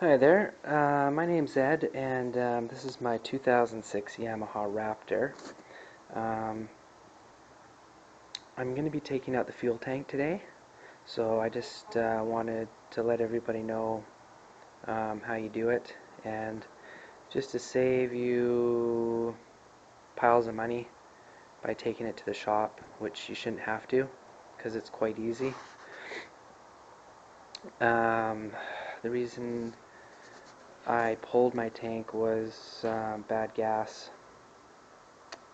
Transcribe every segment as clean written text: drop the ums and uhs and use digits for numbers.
Hi there, my name's Ed, and this is my 2006 Yamaha Raptor. Um, I'm going to be taking out the fuel tank today, so I just wanted to let everybody know how you do it, and just to save you piles of money by taking it to the shop, which you shouldn't have to, because it's quite easy. The reason I pulled my tank was bad gas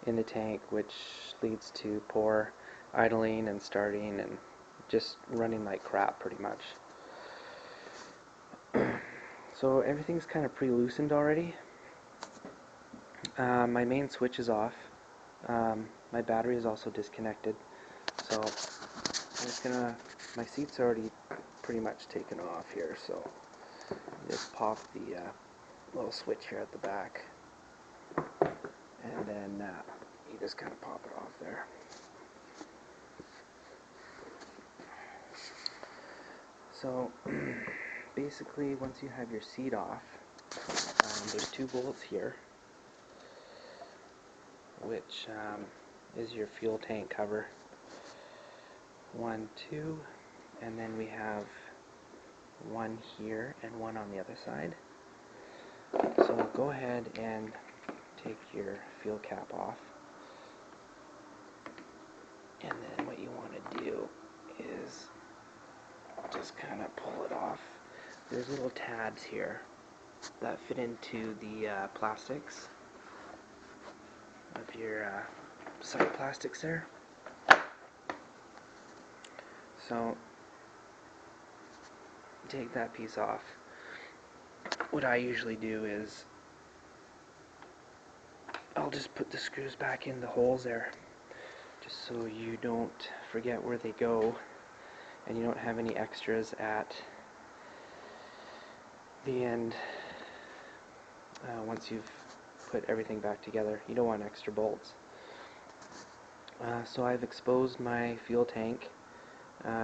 in the tank, which leads to poor idling and starting and just running like crap pretty much. So everything's kind of pre-loosened already. My main switch is off. My battery is also disconnected, so I'm just gonna, my seat's already pretty much taken off here, so just pop the little switch here at the back, and then you just kind of pop it off there. So basically, once you have your seat off, there's two bolts here, which is your fuel tank cover. 1, 2, and then we have one here and one on the other side. So go ahead and take your fuel cap off, and then what you want to do is just kind of pull it off. There's little tabs here that fit into the plastics of your side plastics there. So take that piece off. What I usually do is I'll just put the screws back in the holes there, just so you don't forget where they go and you don't have any extras at the end. Once you've put everything back together, you don't want extra bolts. So I've exposed my fuel tank.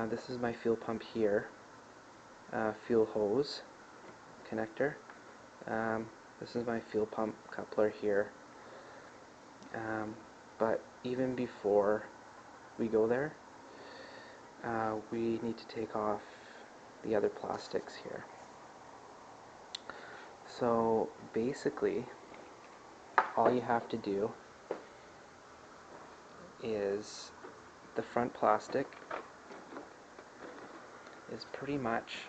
This is my fuel pump here, fuel hose connector. This is my fuel pump coupler here. But even before we go there, we need to take off the other plastics here. So basically, all you have to do is the front plastic is pretty much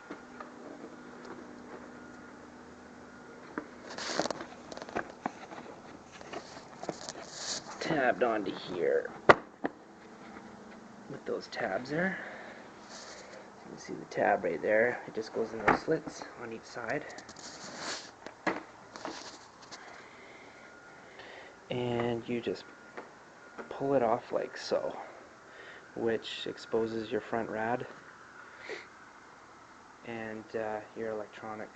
tabbed onto here with those tabs there. You can see the tab right there. It just goes in those slits on each side. And you just pull it off like so, which exposes your front rad and your electronic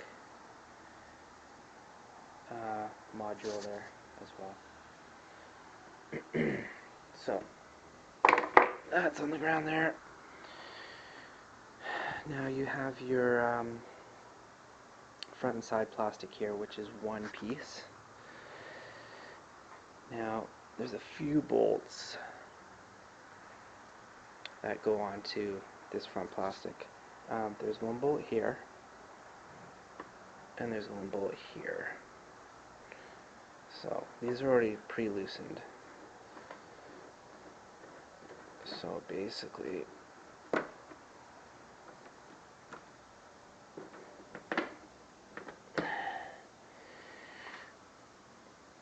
module there as well. So that's on the ground there. Now you have your front and side plastic here, which is one piece. Now there's a few bolts that go onto this front plastic. There's one bolt here, and there's one bolt here. So these are already pre-loosened. So basically,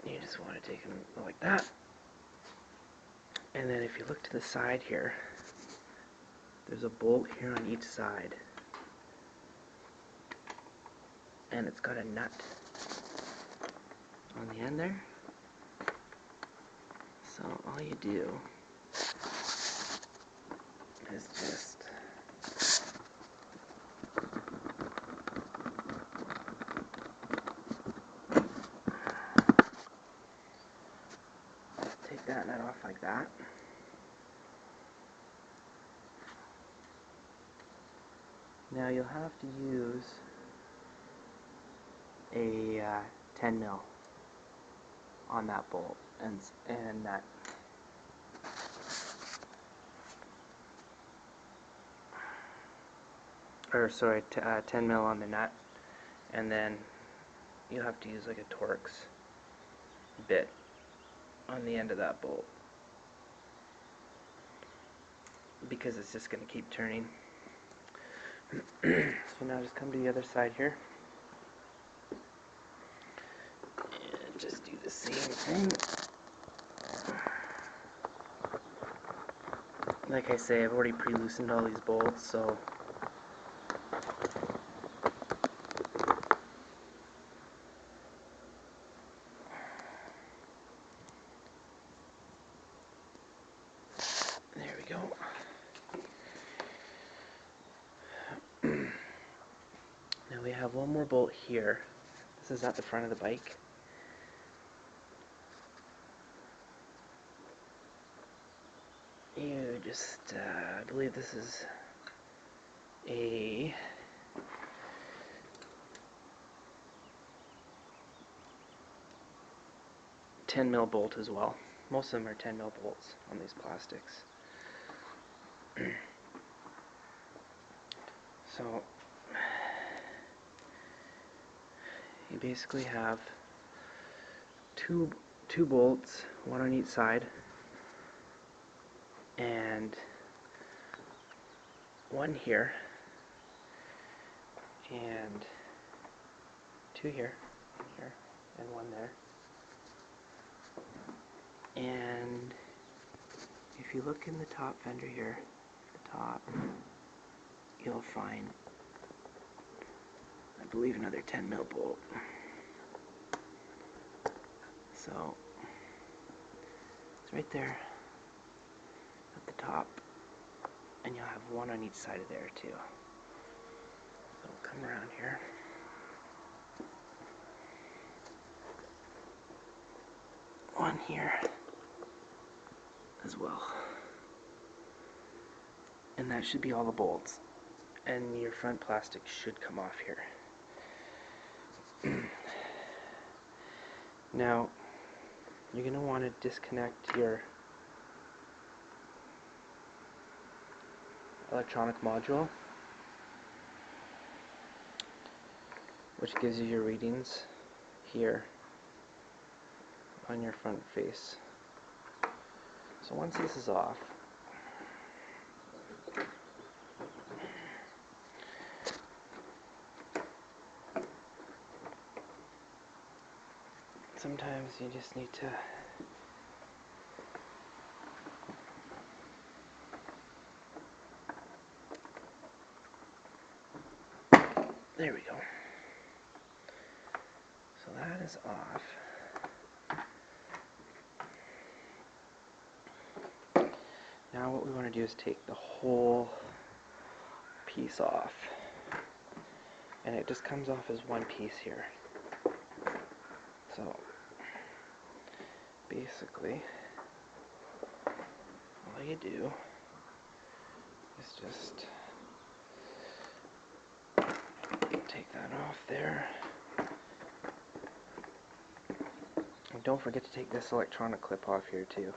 you just want to take them like that. And then if you look to the side here, there's a bolt here on each side. And it's got a nut on the end there. So all you do is just take that nut off like that. Now you'll have to use a 10 mil on that bolt and nut. Or sorry, 10 mil on the nut, and then you'll have to use like a Torx bit on the end of that bolt because it's just going to keep turning. So now just come to the other side here and just do the same thing. Like I say, I've already pre-loosened all these bolts, so there we go. Now we have one more bolt here. This is at the front of the bike. You just, I believe this is a .10 mil bolt as well. Most of them are 10 mil bolts on these plastics. So you basically have two bolts, one on each side, and one here, and two here, and one there. And if you look in the top fender here, the top, you'll find, I believe, another 10 mil bolt. So it's right there at the top, and you'll have one on each side of there too. So we'll come around here. One here as well. And that should be all the bolts. And your front plastic should come off here. Now, you're going to want to disconnect your electronic module, which gives you your readings here on your front face. So once this is off, sometimes you just need to there we go. So that is off. Now what we want to do is take the whole piece off. And it just comes off as one piece here. So basically all you do is just take that off there. And don't forget to take this electronic clip off here too.